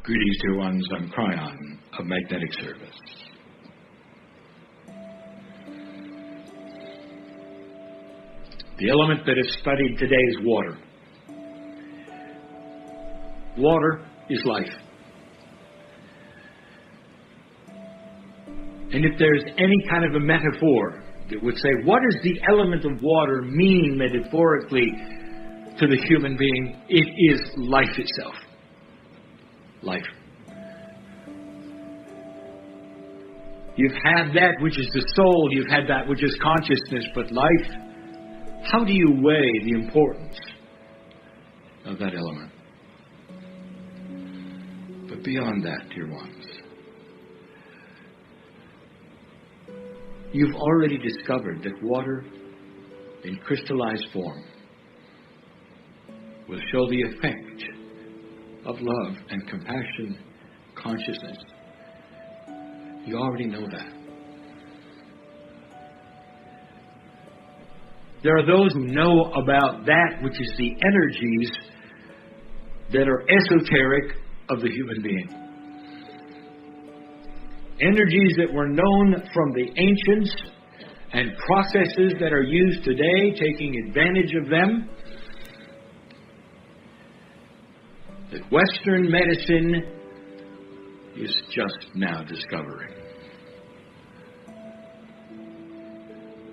Greetings, dear ones. I'm Kryon of Magnetic Service. The element that is studied today is water. Water is life. And if there's any kind of a metaphor that would say, what does the element of water mean metaphorically to the human being? It is life itself. Life. You've had that which is the soul, you've had that which is consciousness, but life, how do you weigh the importance of that element? But beyond that, dear ones, you've already discovered that water in crystallized form will show the effect of love and compassion, consciousness. You already know that. There are those who know about that which is the energies that are esoteric of the human being. Energies that were known from the ancients and processes that are used today, taking advantage of them, that Western medicine is just now discovering.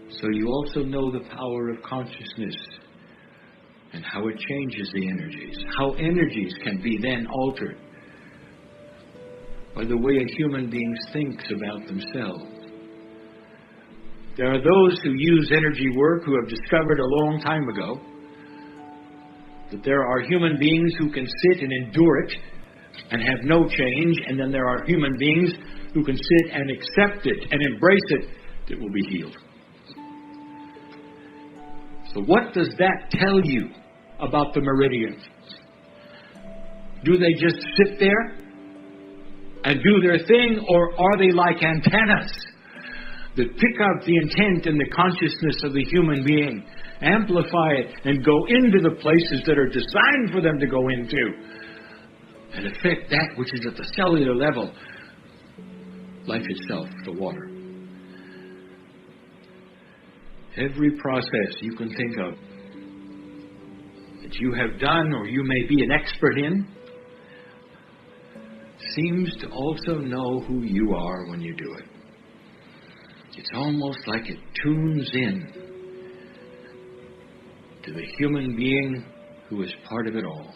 So you also know the power of consciousness and how it changes the energies, how energies can be then altered by the way a human being thinks about themselves. There are those who use energy work who have discovered a long time ago that there are human beings who can sit and endure it and have no change, and then there are human beings who can sit and accept it and embrace it that will be healed. So what does that tell you about the meridians? Do they just sit there and do their thing, or are they like antennas that pick up the intent and the consciousness of the human being, amplify it, and go into the places that are designed for them to go into, and affect that which is at the cellular level, life itself, the water? Every process you can think of that you have done or you may be an expert in seems to also know who you are when you do it. It's almost like it tunes in to the human being who is part of it all.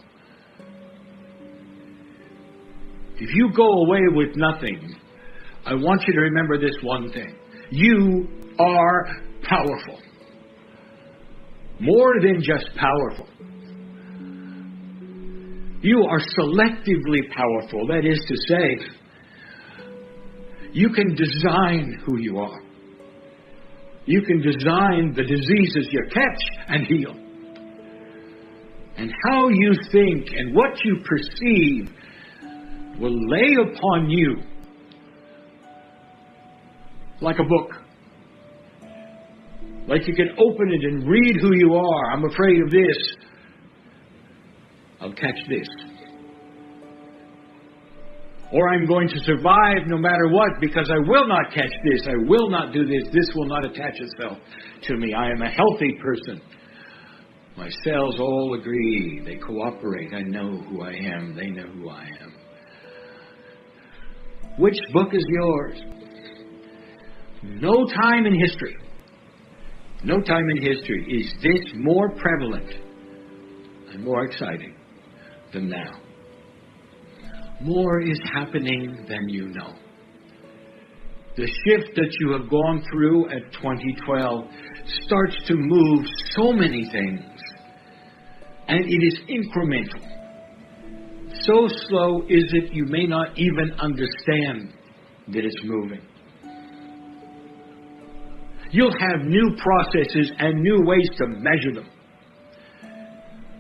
If you go away with nothing, I want you to remember this one thing. You are powerful. More than just powerful. You are selectively powerful. That is to say, you can design who you are. You can design the diseases you catch and heal. And how you think and what you perceive will lay upon you like a book. Like you can open it and read who you are. I'm afraid of this. I'll catch this. Or I'm going to survive no matter what because I will not catch this. I will not do this. This will not attach itself to me. I am a healthy person. My cells all agree. They cooperate. I know who I am. They know who I am. Which book is yours? No time in history is this more prevalent and more exciting than now. More is happening than you know. The shift that you have gone through at 2012 starts to move so many things, and it is incremental. So slow is it you may not even understand that it's moving. You'll have new processes and new ways to measure them.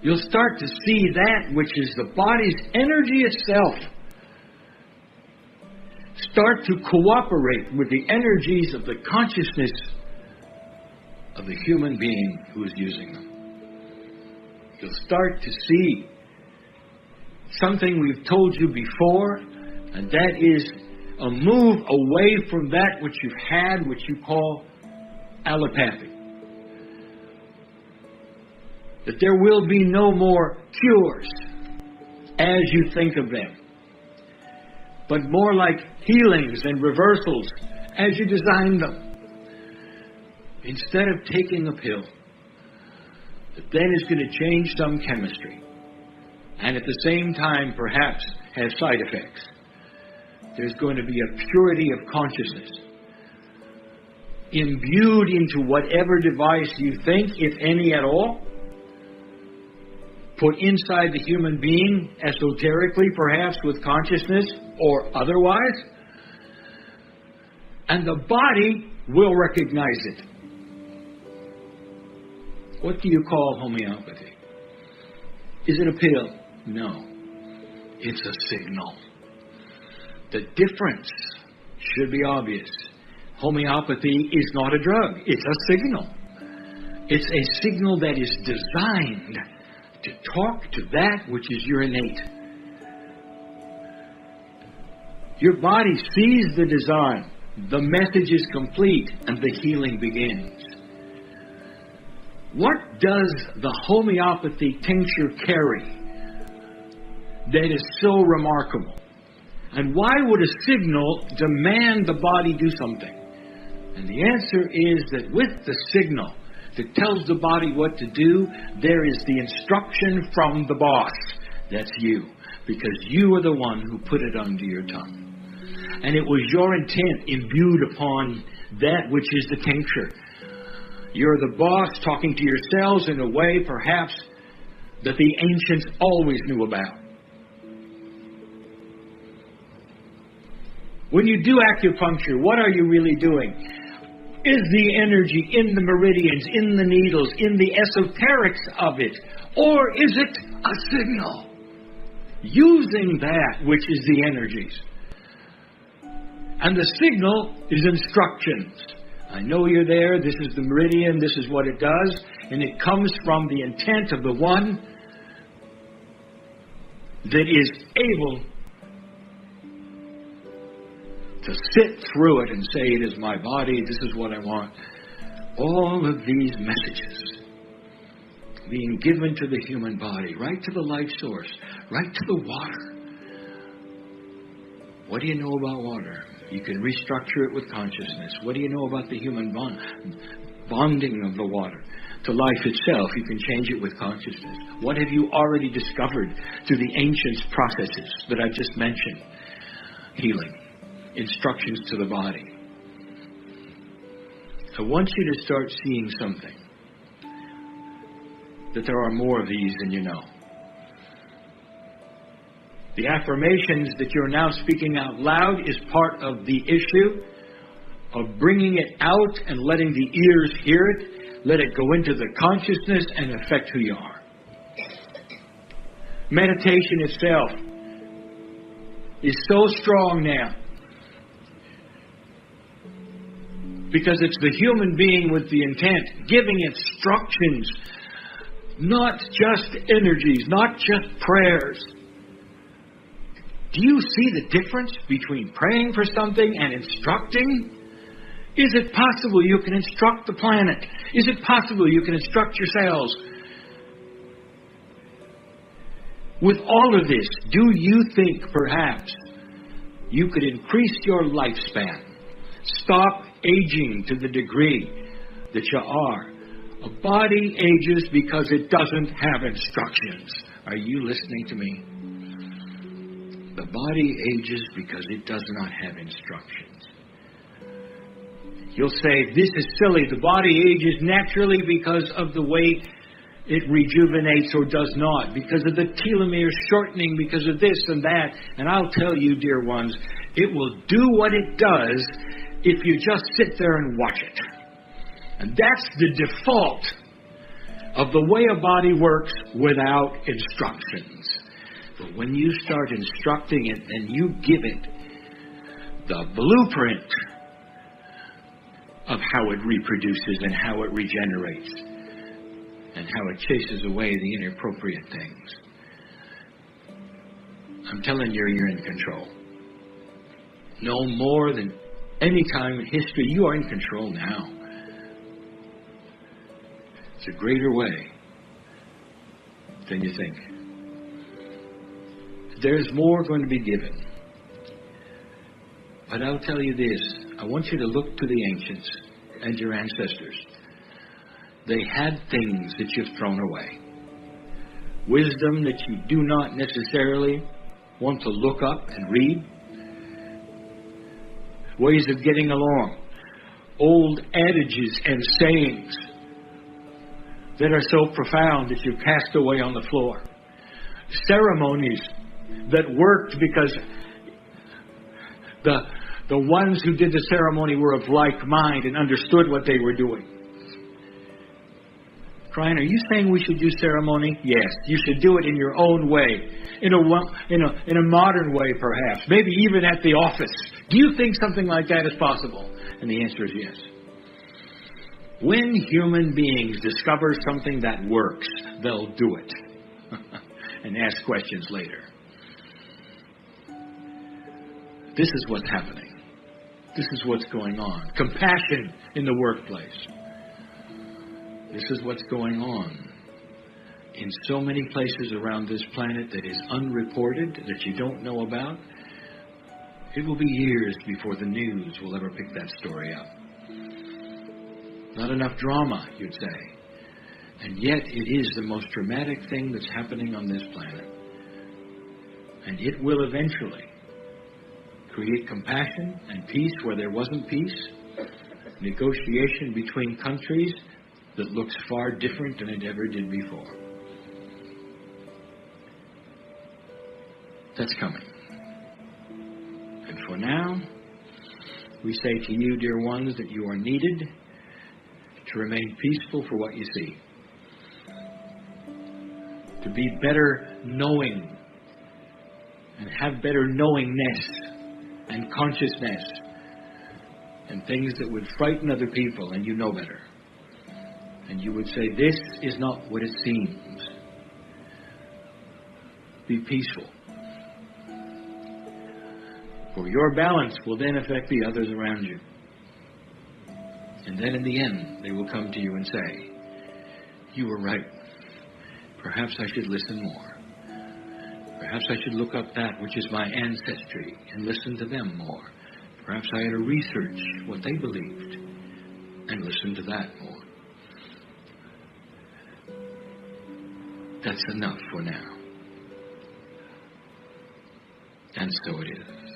You'll start to see that which is the body's energy itself start to cooperate with the energies of the consciousness of the human being who is using them. You'll start to see something we've told you before, and that is a move away from that which you've had, which you call allopathy. That there will be no more cures as you think of them, but more like healings and reversals as you design them. Instead of taking a pill that then is going to change some chemistry and at the same time perhaps have side effects, there's going to be a purity of consciousness imbued into whatever device you think, if any at all, put inside the human being, esoterically perhaps with consciousness or otherwise, and the body will recognize it. What do you call homeopathy? Is it a pill? No. It's a signal. The difference should be obvious. Homeopathy is not a drug. It's a signal. It's a signal that is designed to talk to that which is your innate. Your body sees the design. The message is complete and the healing begins. What does the homeopathy tincture carry that is so remarkable? And why would a signal demand the body do something? And the answer is that with the signal that tells the body what to do, there is the instruction from the boss. That's you. Because you are the one who put it under your tongue. And it was your intent imbued upon that which is the tincture. You're the boss talking to yourselves in a way, perhaps, that the ancients always knew about. When you do acupuncture, what are you really doing? Is the energy in the meridians, in the needles, in the esoterics of it? Or is it a signal? Using that which is the energies. And the signal is instructions. I know you're there, this is the meridian, this is what it does, and it comes from the intent of the one that is able to sit through it and say, it is my body, this is what I want. All of these messages being given to the human body, right to the life source, right to the water. What do you know about water? You can restructure it with consciousness. What do you know about the human bonding of the water to life itself? You can change it with consciousness. What have you already discovered through the ancient processes that I just mentioned? Healing. Instructions to the body. I want you to start seeing something. That there are more of these than you know. The affirmations that you're now speaking out loud is part of the issue of bringing it out and letting the ears hear it. Let it go into the consciousness and affect who you are. Meditation itself is so strong now because it's the human being with the intent giving instructions, not just energies, not just prayers. Do you see the difference between praying for something and instructing? Is it possible you can instruct the planet? Is it possible you can instruct yourselves? With all of this, do you think perhaps you could increase your lifespan? Stop aging to the degree that you are. A body ages because it doesn't have instructions. Are you listening to me? The body ages because it does not have instructions. You'll say, this is silly. The body ages naturally because of the way it rejuvenates or does not, because of the telomeres shortening, because of this and that. And I'll tell you, dear ones, it will do what it does if you just sit there and watch it. And that's the default of the way a body works without instructions. But when you start instructing it, then you give it the blueprint of how it reproduces and how it regenerates and how it chases away the inappropriate things. I'm telling you, you're in control. No more than any time in history, you are in control now. It's a greater way than you think. There's more going to be given. But I'll tell you this. I want you to look to the ancients and your ancestors. They had things that you've thrown away. Wisdom that you do not necessarily want to look up and read. Ways of getting along. Old adages and sayings that are so profound that you've cast away on the floor. Ceremonies that worked because the ones who did the ceremony were of like mind and understood what they were doing. Kryon, are you saying we should do ceremony? Yes, you should do it in your own way, in a modern way perhaps, maybe even at the office. Do you think something like that is possible? And the answer is yes. When human beings discover something that works, they'll do it and ask questions later. This is what's happening. This is what's going on. Compassion in the workplace. This is what's going on in so many places around this planet that is unreported, that you don't know about. It will be years before the news will ever pick that story up. Not enough drama, you'd say. And yet it is the most dramatic thing that's happening on this planet. And it will eventually create compassion and peace where there wasn't peace. Negotiation between countries that looks far different than it ever did before. That's coming. And for now, we say to you, dear ones, that you are needed to remain peaceful for what you see. To be better knowing and have better knowingness and consciousness and things that would frighten other people, and you know better. And you would say, this is not what it seems. Be peaceful. For your balance will then affect the others around you. And then in the end, they will come to you and say, you were right. Perhaps I should listen more. Perhaps I should look up that which is my ancestry and listen to them more. Perhaps I ought to research what they believed and listen to that more. That's enough for now. And so it is.